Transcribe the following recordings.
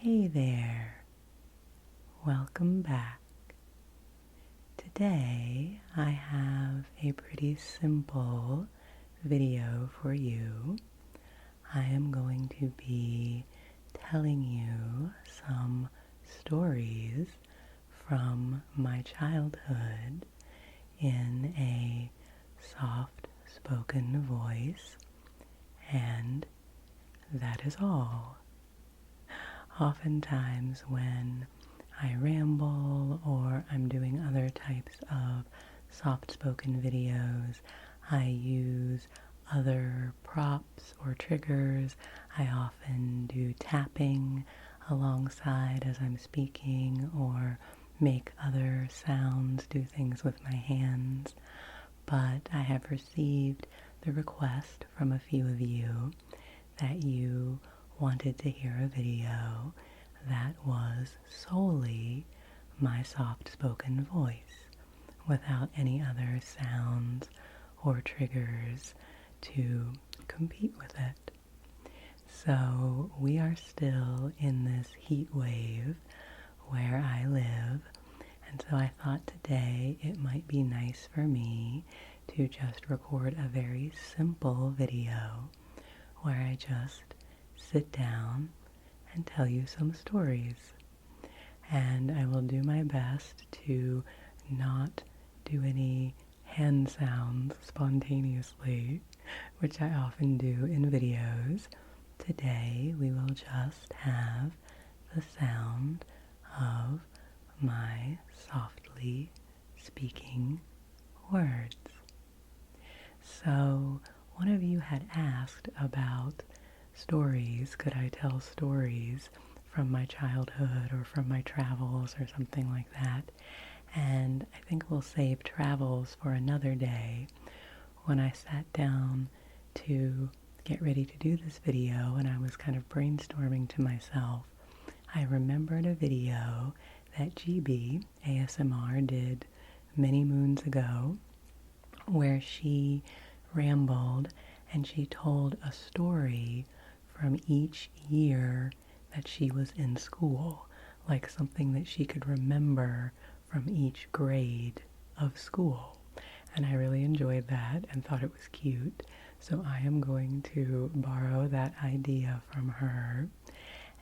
Hey there, welcome back. Today I have a pretty simple video for you. I am going to be telling you some stories from my childhood in a soft spoken voice, and that is all. Oftentimes when I ramble or I'm doing other types of soft-spoken videos, I use other props or triggers. I often do tapping alongside as I'm speaking or make other sounds, do things with my hands. But I have received the request from a few of you that you wanted to hear a video that was solely my soft-spoken voice without any other sounds or triggers to compete with it. So we are still in this heat wave where I live, and so I thought today it might be nice for me to just record a very simple video where I just sit down and tell you some stories. And I will do my best to not do any hand sounds spontaneously, which I often do in videos. Today we will just have the sound of my softly speaking words. So one of you had asked about stories. Could I tell stories from my childhood or from my travels or something like that? And I think we'll save travels for another day. When I sat down to get ready to do this video and I was kind of brainstorming to myself, I remembered a video that GB ASMR did many moons ago where she rambled and she told a story from each year that she was in school, like something that she could remember from each grade of school. And I really enjoyed that and thought it was cute. So I am going to borrow that idea from her,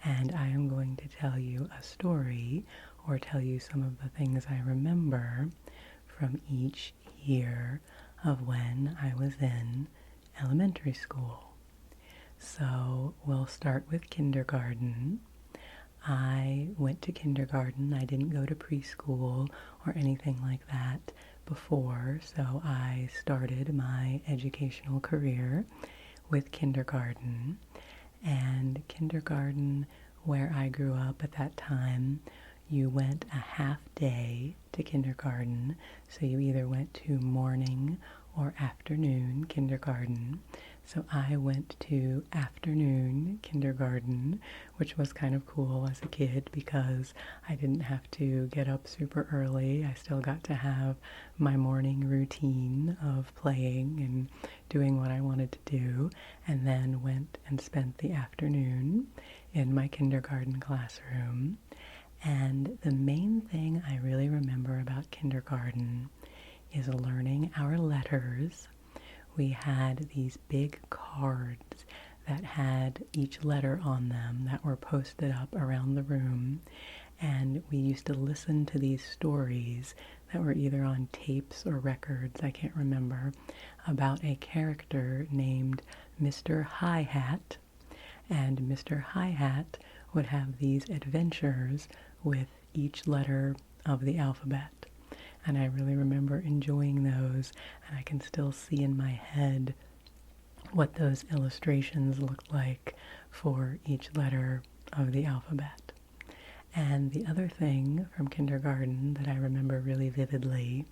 and I am going to tell you a story or tell you some of the things I remember from each year of when I was in elementary school. So we'll start with kindergarten. I went to kindergarten. I didn't go to preschool or anything like that before, so I started my educational career with kindergarten. And kindergarten, where I grew up at that time, you went a half day to kindergarten, so you either went to morning or afternoon kindergarten. So I went to afternoon kindergarten, which was kind of cool as a kid because I didn't have to get up super early. I still got to have my morning routine of playing and doing what I wanted to do, and then went and spent the afternoon in my kindergarten classroom. And the main thing I really remember about kindergarten is learning our letters. We had these big cards that had each letter on them that were posted up around the room, and we used to listen to these stories that were either on tapes or records, I can't remember, about a character named Mr. Hi-Hat, and Mr. Hi-Hat would have these adventures with each letter of the alphabet. And I really remember enjoying those, and I can still see in my head what those illustrations looked like for each letter of the alphabet. And the other thing from kindergarten that I remember really vividly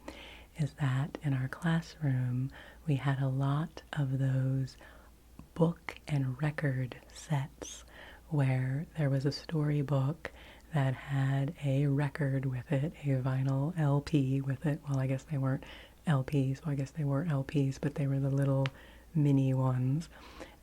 is that in our classroom we had a lot of those book and record sets where there was a storybook that had a record with it, a vinyl LP with it. Well, I guess they weren't LPs, well, I guess they were LPs, but they were the little mini ones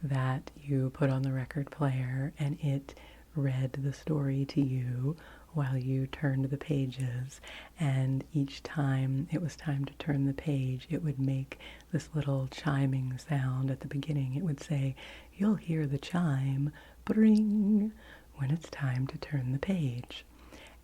that you put on the record player, and it read the story to you while you turned the pages, and each time it was time to turn the page, it would make this little chiming sound at the beginning. It would say, "You'll hear the chime, bring," when it's time to turn the page.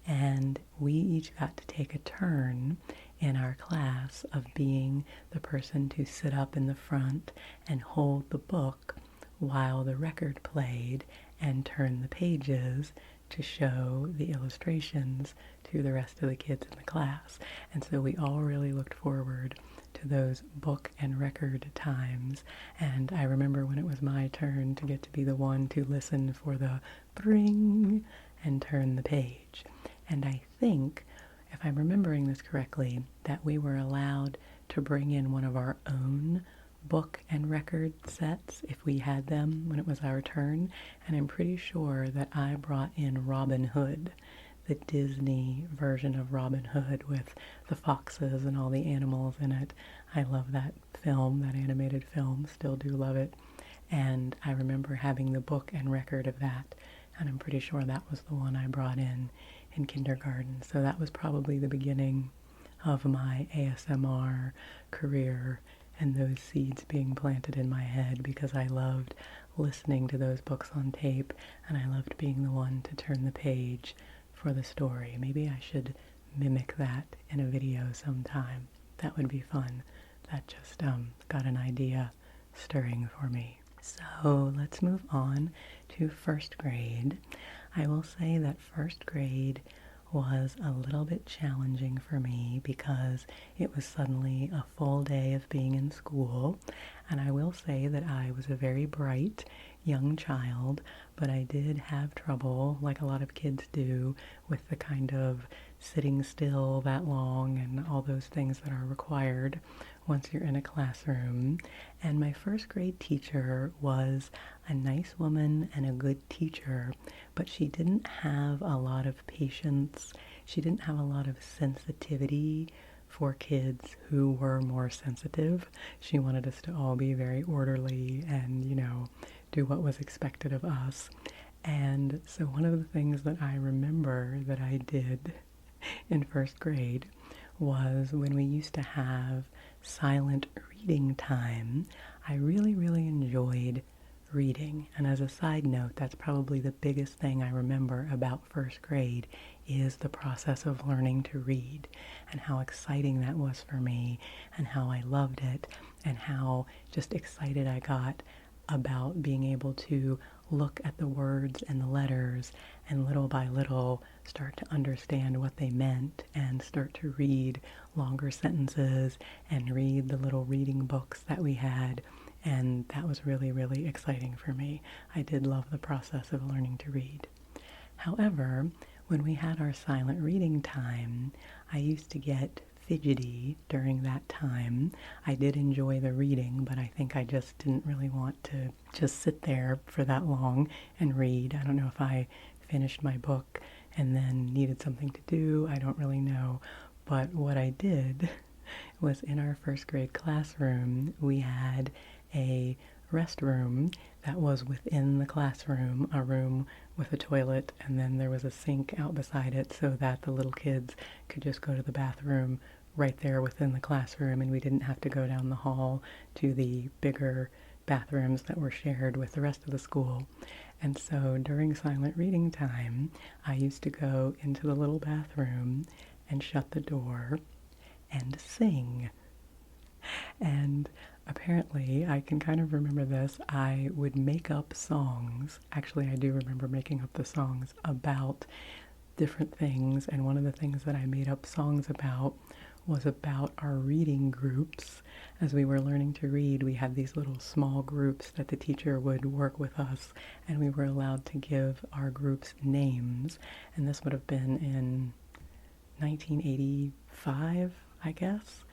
And we each got to take a turn in our class of being the person to sit up in the front and hold the book while the record played and turn the pages to show the illustrations to the rest of the kids in the class. And so we all really looked forward to those book and record times. And I remember when it was my turn to get to be the one to listen for the bring and turn the page. And I think, if I'm remembering this correctly, that we were allowed to bring in one of our own book and record sets if we had them when it was our turn. And I'm pretty sure that I brought in Robin Hood, the Disney version of Robin Hood with the foxes and all the animals in it. I love that film, that animated film, still do love it. And I remember having the book and record of that, and I'm pretty sure that was the one I brought in kindergarten. So that was probably the beginning of my ASMR career and those seeds being planted in my head, because I loved listening to those books on tape, and I loved being the one to turn the page for the story. Maybe I should mimic that in a video sometime. That would be fun. That just got an idea stirring for me. So let's move on to first grade. I will say that first grade was a little bit challenging for me because it was suddenly a full day of being in school. And I will say that I was a very bright young child, but I did have trouble, like a lot of kids do, with the kind of sitting still that long and all those things that are required once you're in a classroom. And my first grade teacher was a nice woman and a good teacher, but she didn't have a lot of patience. She didn't have a lot of sensitivity for kids who were more sensitive. She wanted us to all be very orderly and, do what was expected of us. And so one of the things that I remember that I did in first grade was when we used to have silent reading time. I really, really enjoyed reading. And as a side note, that's probably the biggest thing I remember about first grade is the process of learning to read, and how exciting that was for me, and how I loved it, and how just excited I got about being able to look at the words and the letters and little by little start to understand what they meant and start to read longer sentences and read the little reading books that we had. And that was really, really exciting for me. I did love the process of learning to read. However, when we had our silent reading time, I used to get fidgety during that time. I did enjoy the reading, but I think I just didn't really want to just sit there for that long and read. I don't know if I finished my book and then needed something to do. I don't really know. But what I did was in our first grade classroom, we had a restroom that was within the classroom, a room with a toilet, and then there was a sink out beside it so that the little kids could just go to the bathroom right there within the classroom, and we didn't have to go down the hall to the bigger bathrooms that were shared with the rest of the school. And so during silent reading time, I used to go into the little bathroom and shut the door and sing. And apparently, I can kind of remember this, I would make up songs. Actually, I do remember making up the songs about different things, and one of the things that I made up songs about was about our reading groups. As we were learning to read, we had these little small groups that the teacher would work with us, and we were allowed to give our groups names. And this would have been in 1985, I guess.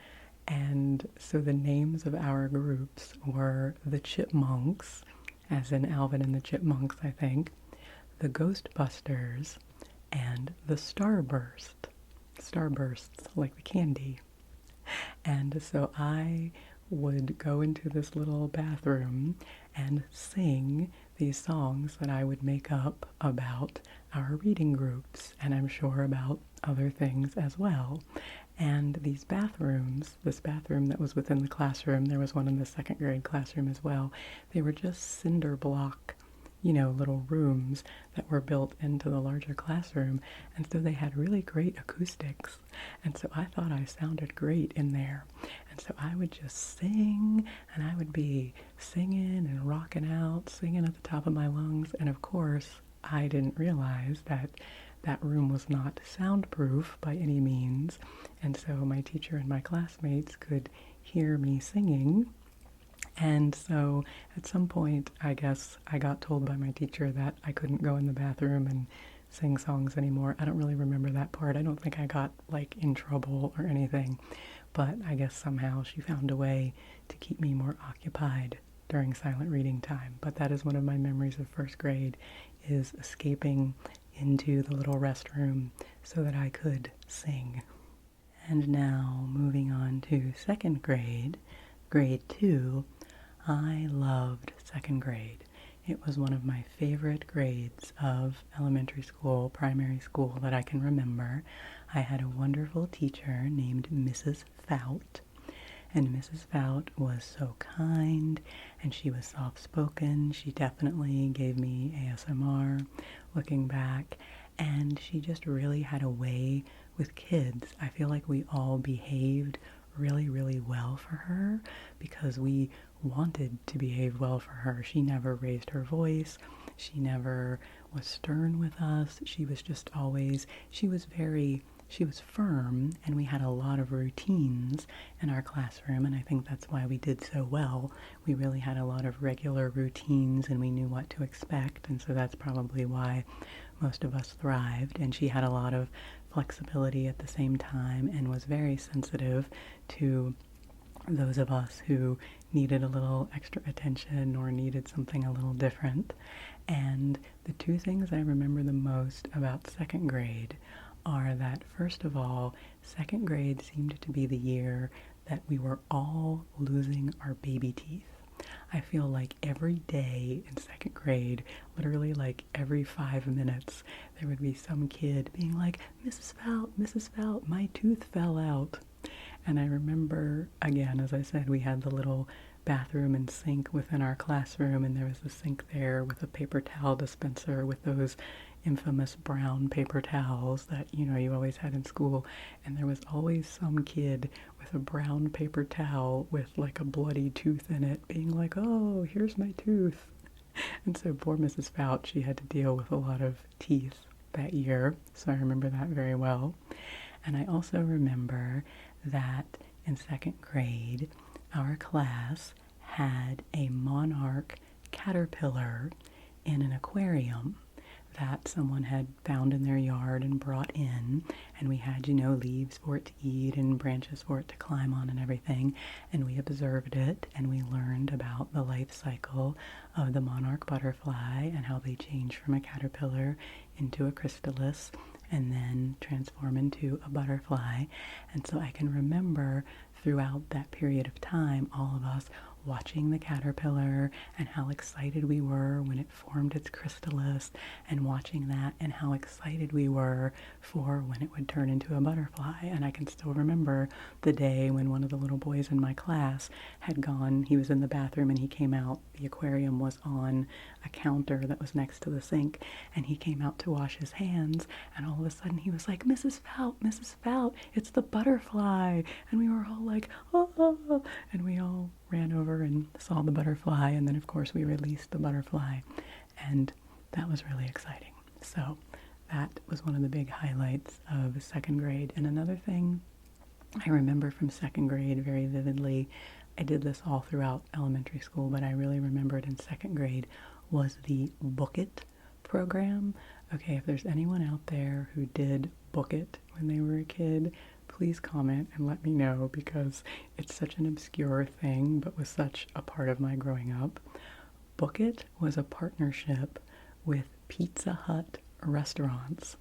And so the names of our groups were the Chipmunks, as in Alvin and the Chipmunks, I think, the Ghostbusters, and the Starburst. Starbursts, like the candy. And so I would go into this little bathroom and sing these songs that I would make up about our reading groups, and I'm sure about other things as well. And these bathrooms, this bathroom that was within the classroom, there was one in the second grade classroom as well, they were just cinder block, little rooms that were built into the larger classroom. And so they had really great acoustics. And so I thought I sounded great in there. And so I would just sing, and I would be singing and rocking out, singing at the top of my lungs. And of course, I didn't realize that that room was not soundproof by any means. And so my teacher and my classmates could hear me singing. And so at some point, I guess I got told by my teacher that I couldn't go in the bathroom and sing songs anymore. I don't really remember that part. I don't think I got in trouble or anything, but I guess somehow she found a way to keep me more occupied during silent reading time. But that is one of my memories of first grade, is escaping into the little restroom so that I could sing. And now moving on to second grade, grade 2, I loved second grade. It was one of my favorite grades of elementary school, primary school that I can remember. I had a wonderful teacher named Mrs. Fout, and Mrs. Fout was so kind, and she was soft-spoken. She definitely gave me ASMR looking back, and she just really had a way with kids. I feel like we all behaved really, really well for her because we wanted to behave well for her. She never raised her voice. She never was stern with us. She was just always, she was firm, and we had a lot of routines in our classroom, and I think that's why we did so well. We really had a lot of regular routines, and we knew what to expect, and so that's probably why most of us thrived. And she had a lot of flexibility at the same time and was very sensitive to those of us who needed a little extra attention or needed something a little different. And the two things I remember the most about second grade are that, first of all, second grade seemed to be the year that we were all losing our baby teeth. I feel like every day in second grade, literally every 5 minutes, there would be some kid being like, Mrs. Fout, my tooth fell out. And I remember, again, as I said, we had the little bathroom and sink within our classroom, and there was a sink there with a paper towel dispenser with those infamous brown paper towels that, you always had in school. And there was always some kid with a brown paper towel with a bloody tooth in it being like, oh, here's my tooth. And so poor Mrs. Fout, she had to deal with a lot of teeth that year. So I remember that very well. And I also remember that in second grade, our class had a monarch caterpillar in an aquarium that someone had found in their yard and brought in, and we had, leaves for it to eat and branches for it to climb on and everything, and we observed it, and we learned about the life cycle of the monarch butterfly and how they change from a caterpillar into a chrysalis and then transform into a butterfly. And so I can remember throughout that period of time, all of us watching the caterpillar and how excited we were when it formed its chrysalis, and watching that and how excited we were for when it would turn into a butterfly. And I can still remember the day when one of the little boys in my class had gone, he was in the bathroom and he came out, the aquarium was on a counter that was next to the sink, and he came out to wash his hands, and all of a sudden he was like, Mrs. Fout, it's the butterfly. And we were all like, oh, and we all ran over and saw the butterfly, and then of course we released the butterfly, and that was really exciting. So that was one of the big highlights of second grade. And another thing I remember from second grade very vividly, I did this all throughout elementary school, but I really remember it in second grade, was the Book It program. Okay, if there's anyone out there who did Book It when they were a kid, please comment and let me know, because it's such an obscure thing but was such a part of my growing up. Book It was a partnership with Pizza Hut restaurants,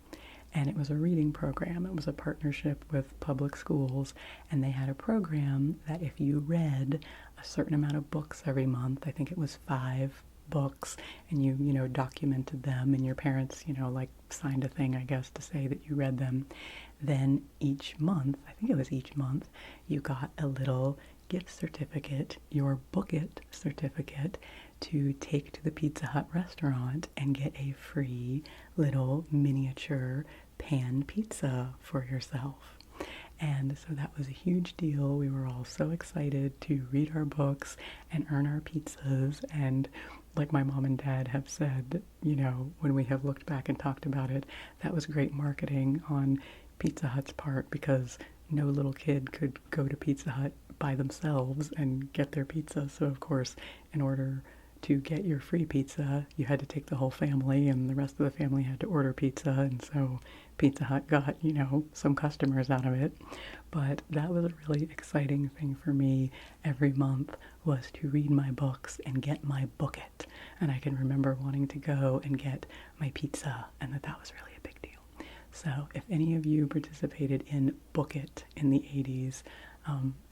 and it was a reading program. It was a partnership with public schools, and they had a program that if you read a certain amount of books every month, I think it was 5 books and you know, documented them, and your parents, you know, like signed a thing, I guess, to say that you read them, then each month, I think it was each month, you got a little gift certificate, your Book It certificate, to take to the Pizza Hut restaurant and get a free little miniature pan pizza for yourself. And so that was a huge deal. We were all so excited to read our books and earn our pizzas. And like my mom and dad have said, you know, when we have looked back and talked about it, that was great marketing on Pizza Hut's part, because no little kid could go to Pizza Hut by themselves and get their pizza. So of course, in order to get your free pizza, you had to take the whole family, and the rest of the family had to order pizza, and so Pizza Hut got, you know, some customers out of it. But that was a really exciting thing for me every month, was to read my books and get my Book It. And I can remember wanting to go and get my pizza, and that was really a big deal. So if any of you participated in Book It in the 80s,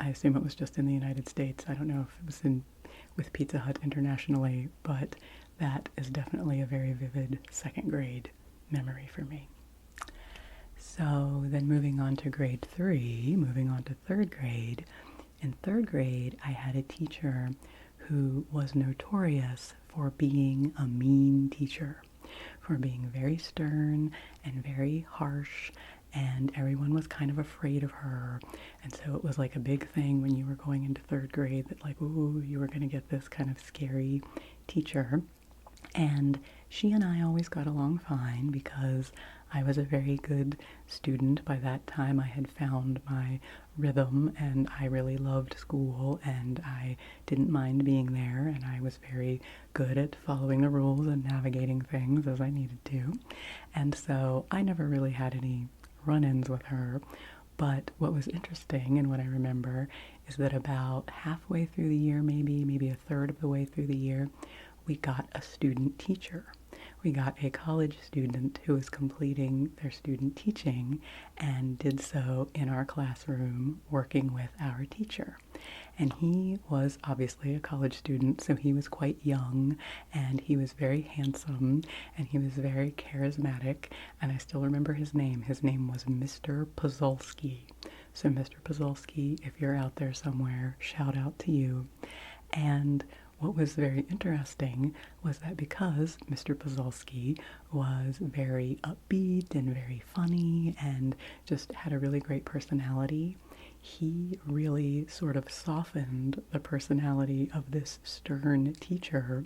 I assume it was just in the United States. I don't know if it was with Pizza Hut internationally, but that is definitely a very vivid second grade memory for me. So then moving on to grade 3, moving on to third grade. In third grade, I had a teacher who was notorious for being a mean teacher, for being very stern and very harsh, and everyone was kind of afraid of her. And so it was like a big thing when you were going into third grade that, like, ooh, you were going to get this kind of scary teacher. And she and I always got along fine because I was a very good student. By that time, I had found my rhythm, and I really loved school, and I didn't mind being there, and I was very good at following the rules and navigating things as I needed to. And so I never really had any run-ins with her. But what was interesting, and what I remember, is that about halfway through the year, maybe a third of the way through the year, we got a student teacher. We got a college student who was completing their student teaching and did so in our classroom working with our teacher. And he was obviously a college student, so he was quite young, and he was very handsome, and he was very charismatic, and I still remember his name. His name was Mr. Pozolsky. So Mr. Pozolsky, if you're out there somewhere, shout out to you. And what was very interesting was that because Mr. Pozolsky was very upbeat and very funny and just had a really great personality, he really sort of softened the personality of this stern teacher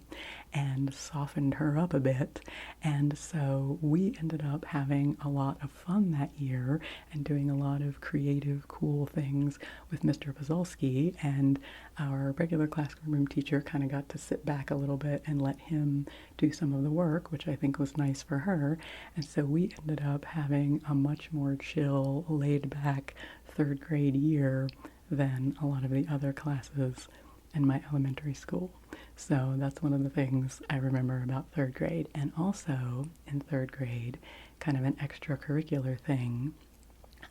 and softened her up a bit. And so we ended up having a lot of fun that year and doing a lot of creative, cool things with Mr. Pozolsky, and our regular classroom teacher kind of got to sit back a little bit and let him do some of the work, which I think was nice for her. And so we ended up having a much more chill, laid-back third grade year than a lot of the other classes in my elementary school. So that's one of the things I remember about third grade. And also in third grade, kind of an extracurricular thing,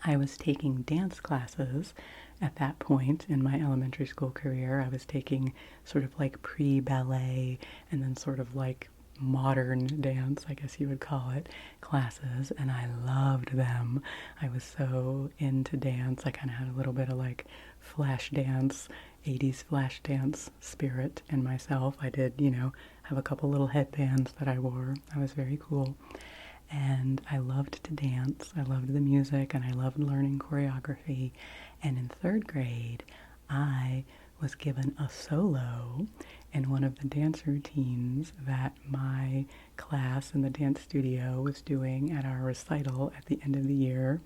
I was taking dance classes at that point in my elementary school career. I was taking sort of like pre-ballet and then sort of like modern dance, I guess you would call it, classes, and I loved them. I was so into dance. I kind of had a little bit of like flash dance, 80s flash dance spirit in myself. I did, you know, have a couple little headbands that I wore. I was very cool. And I loved to dance. I loved the music, and I loved learning choreography. And in third grade, I was given a solo in one of the dance routines that my class in the dance studio was doing at our recital at the end of the year.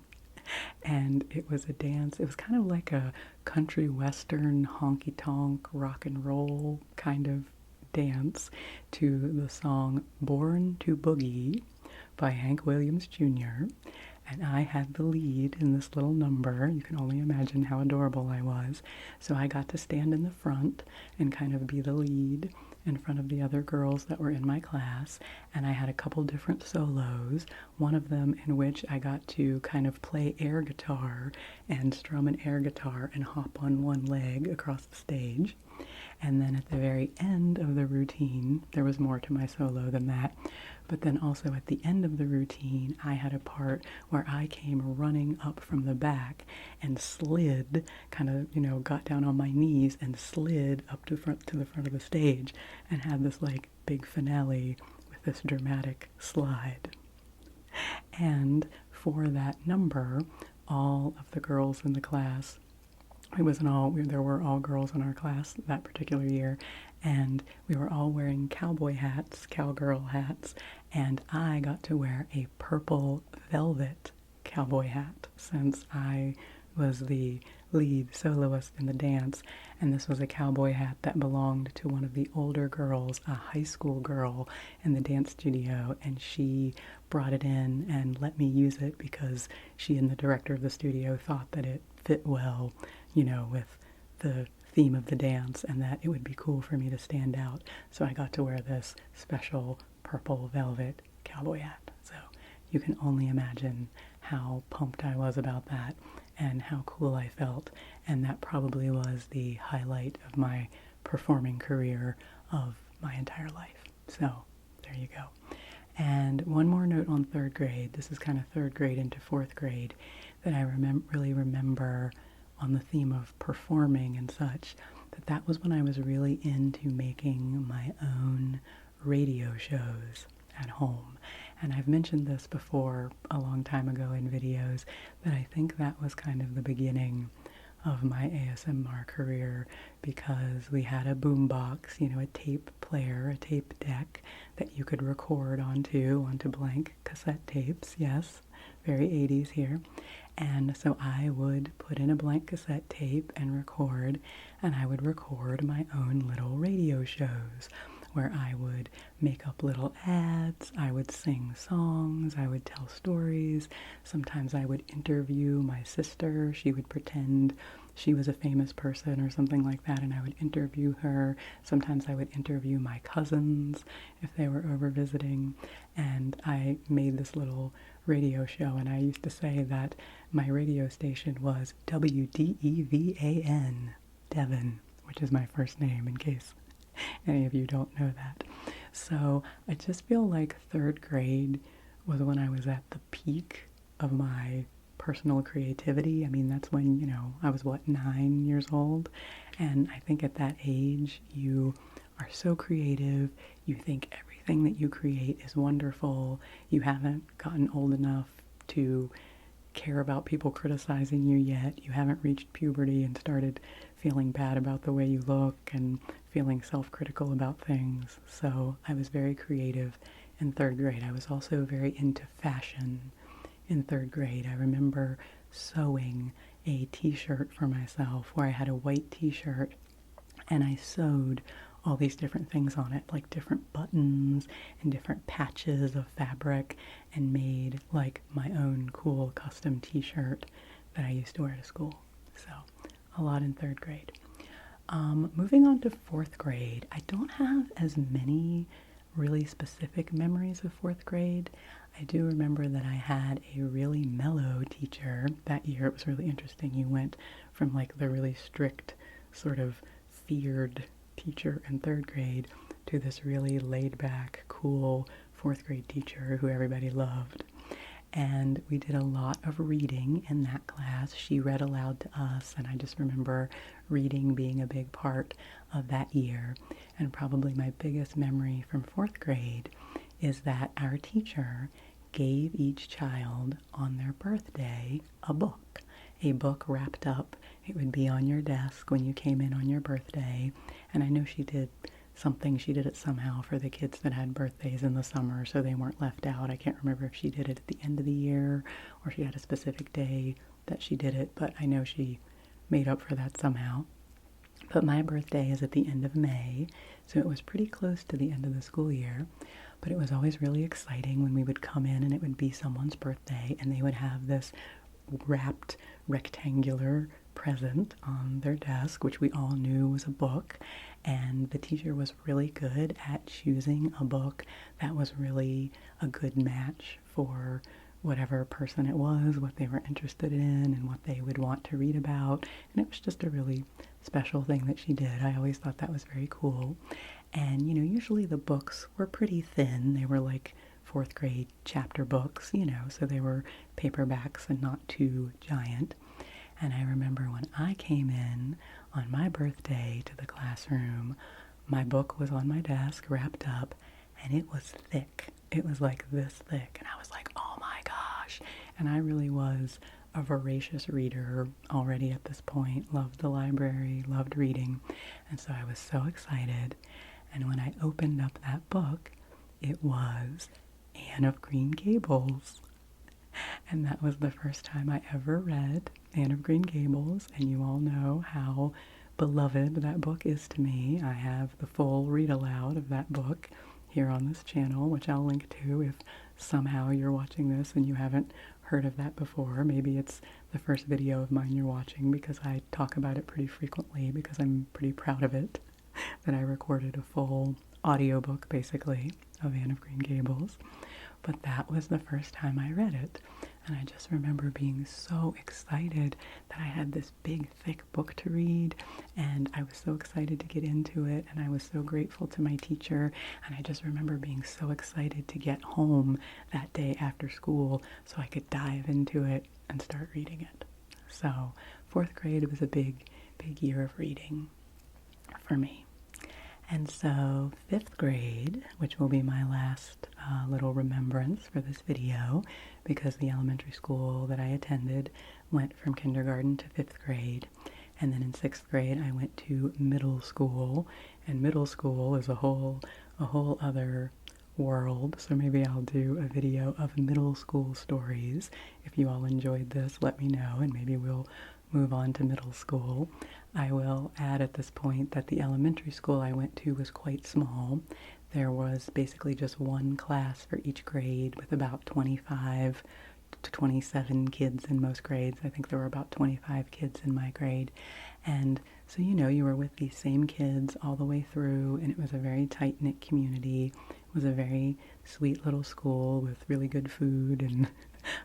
And it was a dance, it was kind of like a country western honky-tonk rock and roll kind of dance to the song Born to Boogie by Hank Williams Jr., and I had the lead in this little number. You can only imagine how adorable I was. So I got to stand in the front and kind of be the lead in front of the other girls that were in my class, and I had a couple different solos, one of them in which I got to kind of play air guitar and strum an air guitar and hop on one leg across the stage. And then at the very end of the routine, there was more to my solo than that, but then also at the end of the routine, I had a part where I came running up from the back and slid, kind of, got down on my knees and slid up to the front of the stage and had this like big finale with this dramatic slide. And for that number, all of the girls in the class, there were all girls in our class that particular year, and we were all wearing cowboy hats, cowgirl hats, and I got to wear a purple velvet cowboy hat since I was the lead soloist in the dance, and this was a cowboy hat that belonged to one of the older girls, a high school girl in the dance studio, and she brought it in and let me use it because she and the director of the studio thought that it fit well, with the theme of the dance and that it would be cool for me to stand out. So I got to wear this special purple velvet cowboy hat. So you can only imagine how pumped I was about that and how cool I felt. And that probably was the highlight of my performing career of my entire life. So there you go. And one more note on third grade. This is kind of third grade into fourth grade that I really remember on the theme of performing and such, that was when I was really into making my own radio shows at home. And I've mentioned this before a long time ago in videos, that I think that was kind of the beginning of my ASMR career, because we had a boombox, a tape player, a tape deck that you could record onto blank cassette tapes. Yes, very 80s here. And so I would put in a blank cassette tape and record, and I would record my own little radio shows where I would make up little ads, I would sing songs, I would tell stories. Sometimes I would interview my sister. She would pretend she was a famous person or something like that, and I would interview her. Sometimes I would interview my cousins if they were over visiting, and I made this little radio show, and I used to say that my radio station was WDEVAN, Devan, which is my first name in case any of you don't know that. So I just feel like third grade was when I was at the peak of my personal creativity. I mean, that's when, I was 9 years old, and I think at that age you are so creative, you think everything that you create is wonderful, you haven't gotten old enough to care about people criticizing you yet, you haven't reached puberty and started feeling bad about the way you look and feeling self-critical about things. So I was very creative in third grade. I was also very into fashion in third grade. I remember sewing a t-shirt for myself where I had a white t-shirt and I sewed all these different things on it, like different buttons and different patches of fabric, and made like my own cool custom t-shirt that I used to wear to school. So a lot in third grade. Moving on to fourth grade, I don't have as many really specific memories of fourth grade. I do remember that I had a really mellow teacher that year. It was really interesting. You went from like the really strict, sort of feared teacher in third grade to this really laid back, cool fourth grade teacher who everybody loved. And we did a lot of reading in that class. She read aloud to us, and I just remember reading being a big part of that year. And probably my biggest memory from fourth grade is that our teacher gave each child on their birthday a book wrapped up. It would be on your desk when you came in on your birthday. And I know she did it somehow for the kids that had birthdays in the summer so they weren't left out. I can't remember if she did it at the end of the year or she had a specific day that she did it, but I know she made up for that somehow. But my birthday is at the end of May, so it was pretty close to the end of the school year. But it was always really exciting when we would come in and it would be someone's birthday and they would have this wrapped rectangular present on their desk, which we all knew was a book. And the teacher was really good at choosing a book that was really a good match for whatever person it was, what they were interested in, and what they would want to read about. And it was just a really special thing that she did. I always thought that was very cool. And, usually the books were pretty thin. They were like fourth grade chapter books, so they were paperbacks and not too giant. And I remember when I came in on my birthday to the classroom, my book was on my desk wrapped up, and it was thick. It was like this thick, and I was like, oh my gosh. And I really was a voracious reader already at this point, loved the library, loved reading, and so I was so excited. And when I opened up that book, it was Anne of Green Gables. And that was the first time I ever read Anne of Green Gables, and you all know how beloved that book is to me. I have the full read aloud of that book here on this channel, which I'll link to if somehow you're watching this and you haven't heard of that before. Maybe it's the first video of mine you're watching, because I talk about it pretty frequently because I'm pretty proud of it, that I recorded a full audiobook basically of Anne of Green Gables. But that was the first time I read it, and I just remember being so excited that I had this big, thick book to read, and I was so excited to get into it, and I was so grateful to my teacher, and I just remember being so excited to get home that day after school so I could dive into it and start reading it. So fourth grade was a big, big year of reading for me. And so fifth grade, which will be my last little remembrance for this video, because the elementary school that I attended went from kindergarten to fifth grade. And then in sixth grade, I went to middle school, and middle school is a whole other world. So maybe I'll do a video of middle school stories. If you all enjoyed this, let me know, and maybe we'll move on to middle school. I will add at this point that the elementary school I went to was quite small. There was basically just one class for each grade with about 25 to 27 kids in most grades. I think there were about 25 kids in my grade. And so, you were with these same kids all the way through, and it was a very tight-knit community. It was a very sweet little school with really good food and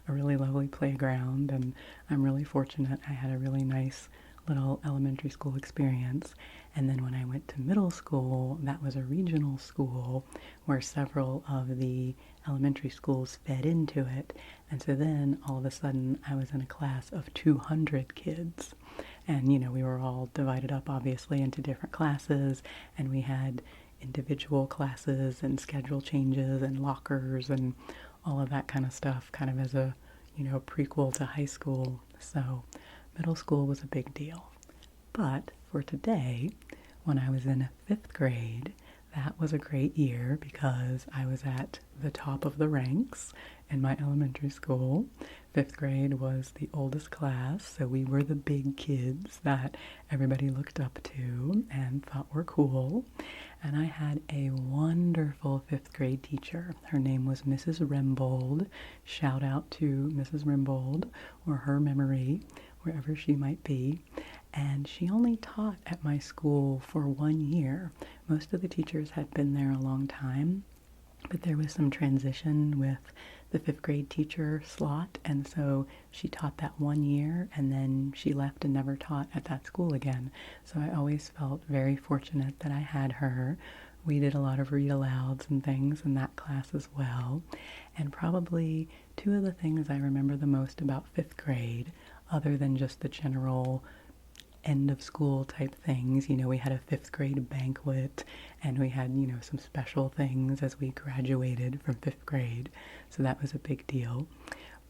a really lovely playground, and I'm really fortunate. I had a really nice little elementary school experience. And then when I went to middle school, that was a regional school where several of the elementary schools fed into it. And so then all of a sudden I was in a class of 200 kids. And, we were all divided up obviously into different classes, and we had individual classes and schedule changes and lockers and all of that kind of stuff, kind of as a, prequel to high school. So middle school was a big deal. But for today, when I was in fifth grade, that was a great year because I was at the top of the ranks in my elementary school. Fifth grade was the oldest class, so we were the big kids that everybody looked up to and thought were cool. And I had a wonderful fifth grade teacher. Her name was Mrs. Ramble. Shout out to Mrs. Ramble, or her memory, wherever she might be. And she only taught at my school for 1 year. Most of the teachers had been there a long time, but there was some transition with the fifth grade teacher slot, and so she taught that 1 year, and then she left and never taught at that school again. So I always felt very fortunate that I had her. We did a lot of read alouds and things in that class as well. And probably two of the things I remember the most about fifth grade, other than just the general end of school type things. We had a fifth grade banquet, and we had, some special things as we graduated from fifth grade. So that was a big deal.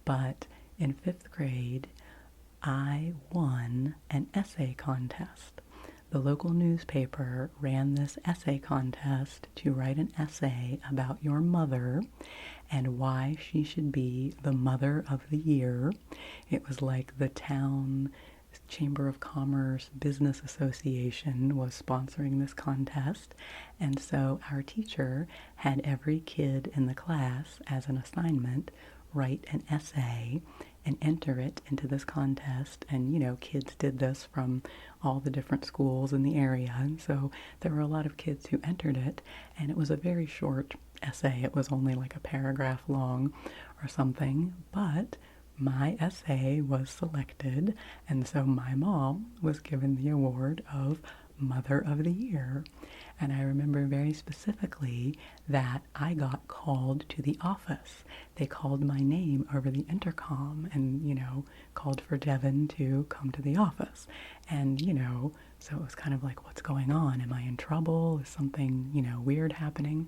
But in fifth grade, I won an essay contest. The local newspaper ran this essay contest to write an essay about your mother and why she should be the Mother of the Year. It was like the town Chamber of Commerce Business Association was sponsoring this contest, and so our teacher had every kid in the class as an assignment write an essay and enter it into this contest. And kids did this from all the different schools in the area, and so there were a lot of kids who entered it, and it was a very short essay. It was only like a paragraph long or something, but my essay was selected, and so my mom was given the award of Mother of the Year. And I remember very specifically that I got called to the office. They called my name over the intercom and, called for Devan to come to the office. And, so it was kind of like, what's going on? Am I in trouble? Is something, weird happening?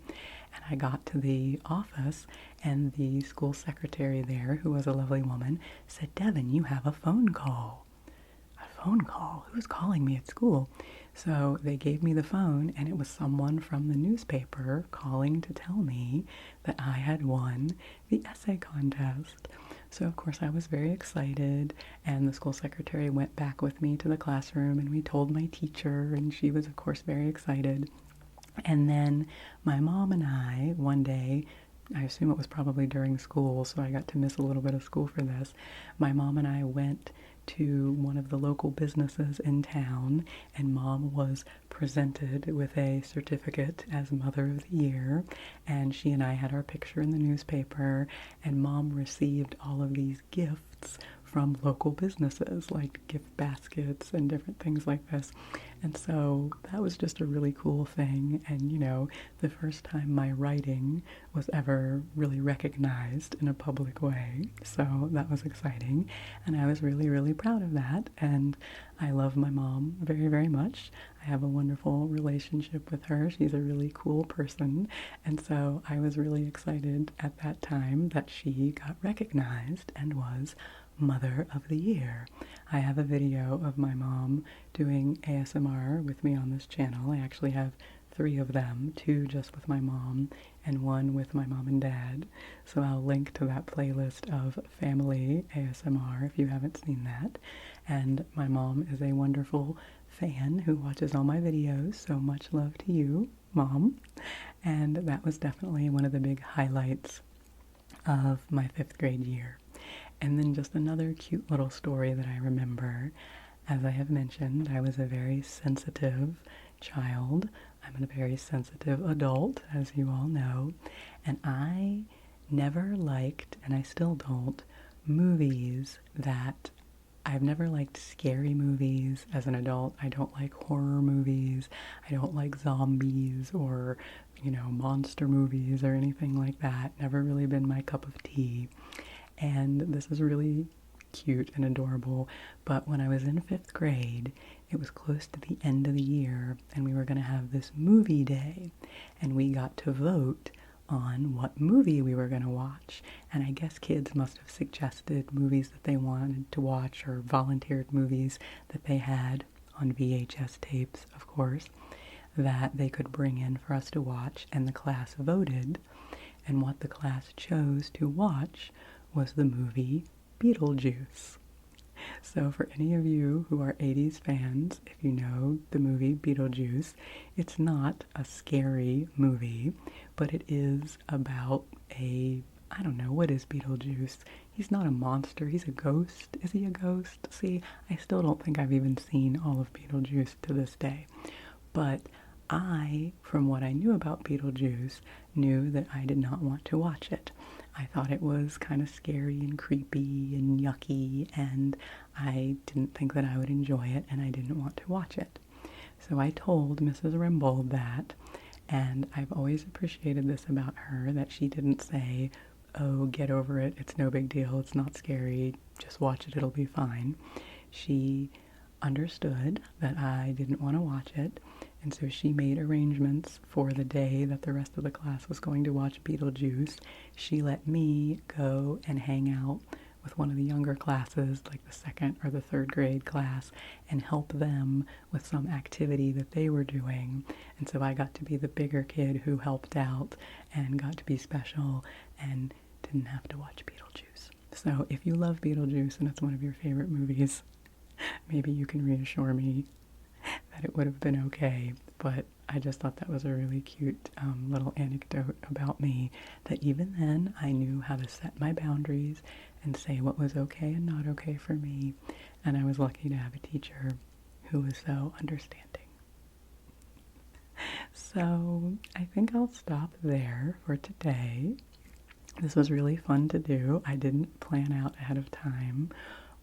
And I got to the office, and the school secretary there, who was a lovely woman, said, Devan, you have a phone call. A phone call? Who's calling me at school? So they gave me the phone, and it was someone from the newspaper calling to tell me that I had won the essay contest. So of course I was very excited, and the school secretary went back with me to the classroom, and we told my teacher, and she was of course very excited. And then my mom and I, one day, I assume it was probably during school, so I got to miss a little bit of school for this. My mom and I went to one of the local businesses in town, and Mom was presented with a certificate as Mother of the Year, and she and I had our picture in the newspaper, and Mom received all of these gifts from local businesses, like gift baskets and different things like this. And so that was just a really cool thing, and the first time my writing was ever really recognized in a public way. So that was exciting, and I was really, really proud of that, and I love my mom very, very much. I have a wonderful relationship with her. She's a really cool person, and so I was really excited at that time that she got recognized and was Mother of the Year. I have a video of my mom doing ASMR with me on this channel. I actually have 3 of them, 2 just with my mom and 1 with my mom and dad. So I'll link to that playlist of family ASMR if you haven't seen that. And my mom is a wonderful fan who watches all my videos, so much love to you, Mom. And that was definitely one of the big highlights of my 5th grade year. And then just another cute little story that I remember. As I have mentioned, I was a very sensitive child. I'm a very sensitive adult, as you all know. And I never liked, and I still don't, movies that... I've never liked scary movies as an adult. I don't like horror movies. I don't like zombies or, monster movies or anything like that. Never really been my cup of tea. And this is really cute and adorable, but when I was in 5th grade, it was close to the end of the year, and we were going to have this movie day, and we got to vote on what movie we were going to watch. And I guess kids must have suggested movies that they wanted to watch, or volunteered movies that they had on VHS tapes, of course, that they could bring in for us to watch, and the class voted, and what the class chose to watch was the movie Beetlejuice. So for any of you who are 80s fans, if you know the movie Beetlejuice, it's not a scary movie, but it is about I don't know, what is Beetlejuice? He's not a monster, he's a ghost. Is he a ghost? See, I still don't think I've even seen all of Beetlejuice to this day. But I, from what I knew about Beetlejuice, knew that I did not want to watch it. I thought it was kind of scary and creepy and yucky, and I didn't think that I would enjoy it, and I didn't want to watch it. So I told Mrs. Ramble that, and I've always appreciated this about her, that she didn't say, oh, get over it, it's no big deal, it's not scary, just watch it, it'll be fine. She understood that I didn't want to watch it, and so she made arrangements for the day that the rest of the class was going to watch Beetlejuice. She let me go and hang out with one of the younger classes, like the 2nd or the 3rd grade class, and help them with some activity that they were doing. And so I got to be the bigger kid who helped out and got to be special and didn't have to watch Beetlejuice. So if you love Beetlejuice and it's one of your favorite movies, maybe you can reassure me that it would have been okay, but I just thought that was a really cute little anecdote about me, that even then I knew how to set my boundaries and say what was okay and not okay for me, and I was lucky to have a teacher who was so understanding. So I think I'll stop there for today. This was really fun to do. I didn't plan out ahead of time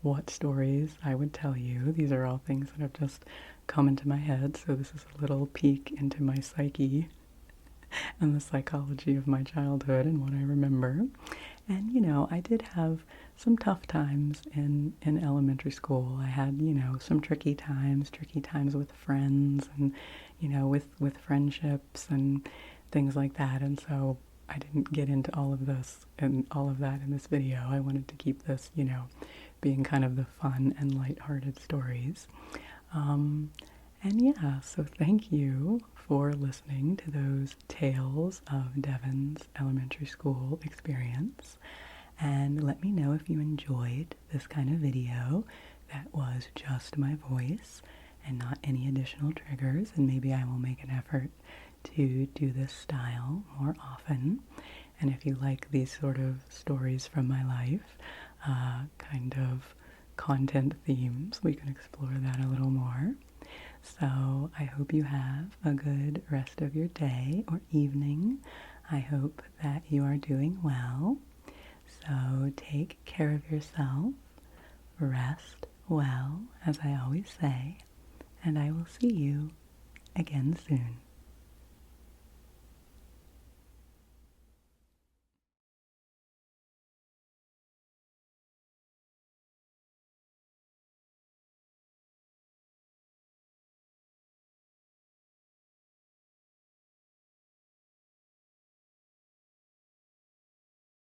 what stories I would tell you. These are all things that have just come into my head, so this is a little peek into my psyche and the psychology of my childhood and what I remember. And, I did have some tough times in elementary school. I had, some tricky times with friends and, with friendships and things like that. And so I didn't get into all of this and all of that in this video. I wanted to keep this, being kind of the fun and lighthearted stories. And yeah, so thank you for listening to those tales of Devan's elementary school experience. And let me know if you enjoyed this kind of video that was just my voice and not any additional triggers. And maybe I will make an effort to do this style more often. And if you like these sort of stories from my life, kind of content themes, we can explore that a little more. So I hope you have a good rest of your day or evening. I hope that you are doing well. So take care of yourself, rest well, as I always say, and I will see you again soon.